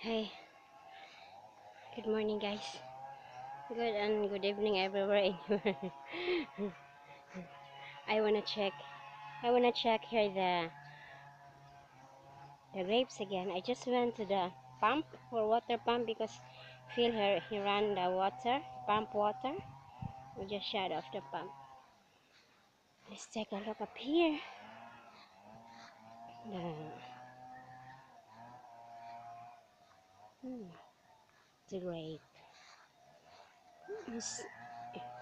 Hey, good morning, guys. Good evening everywhere. I wanna check. I wanna check here the grapes again. I just went to the pump or water pump because feel here he ran the water pump water. We just shut off the pump. Let's take a look up here. The the grape. It's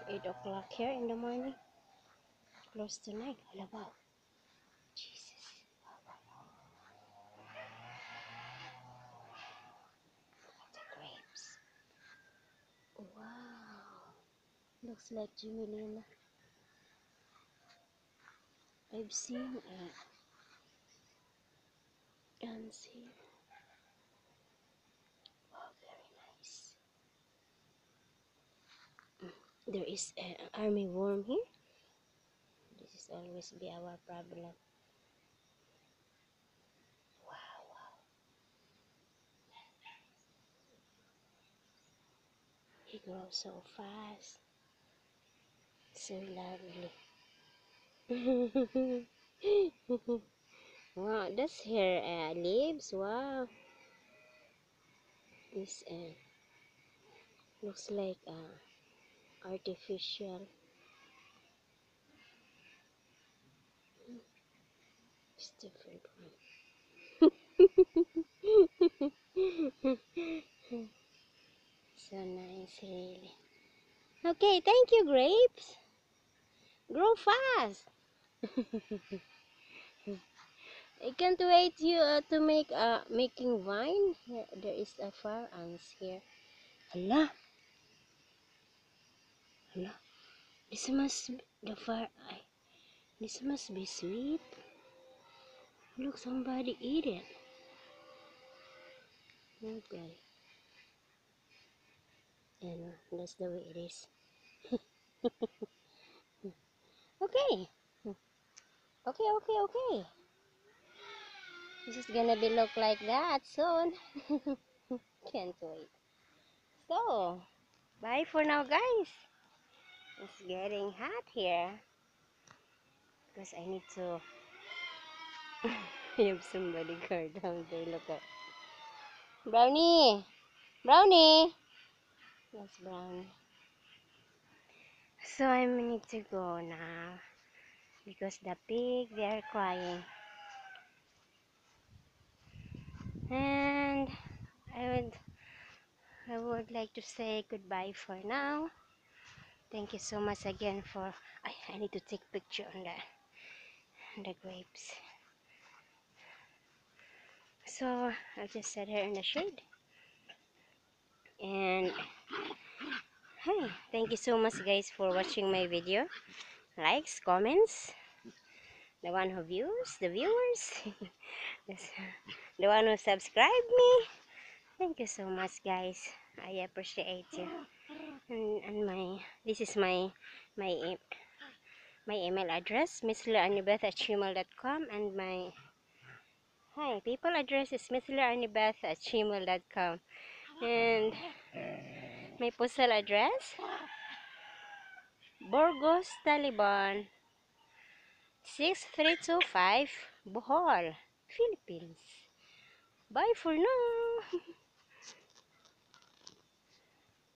8 o'clock here in the morning. Close to 9. All about Jesus. The grapes. Wow. Looks like Jimmy. I've seen ants here. Oh, very nice. There is an army worm here. This is always be our problem. Wow, wow. He grows so fast. So lovely. Wow, that's here leaves. Wow. This looks like artificial. It's different one. So nice, really. Okay, thank you, grapes. Grow fast. I can't wait you to make making wine. Here, there is a fire ants here. Hala, hala. This must be the fire. This must be sweet. Look, somebody eat it. Okay, and that's the way it is. Okay, okay. This is gonna be look like that soon. Can't wait. So, bye for now, guys. It's getting hot here because I need to have somebody guard down there. Look at Brownie. Brownie. Yes, Brownie. So I need to go now because the pig they are crying, and I would like to say goodbye for now. Thank you so much again for. I need to take picture on the grapes. So I'll just sit here in the shade. And hi, thank you so much guys for watching my video. Likes, comments, the one who views, the viewers, the one who subscribed me. Thank you so much guys. I appreciate you. And this is my my email address, misslearnibeth@gmail.com, and my people address is misslearnibeth@gmail.com, and my postal address, Burgos, Taliban 6325, Bohol, Philippines. Bye for now.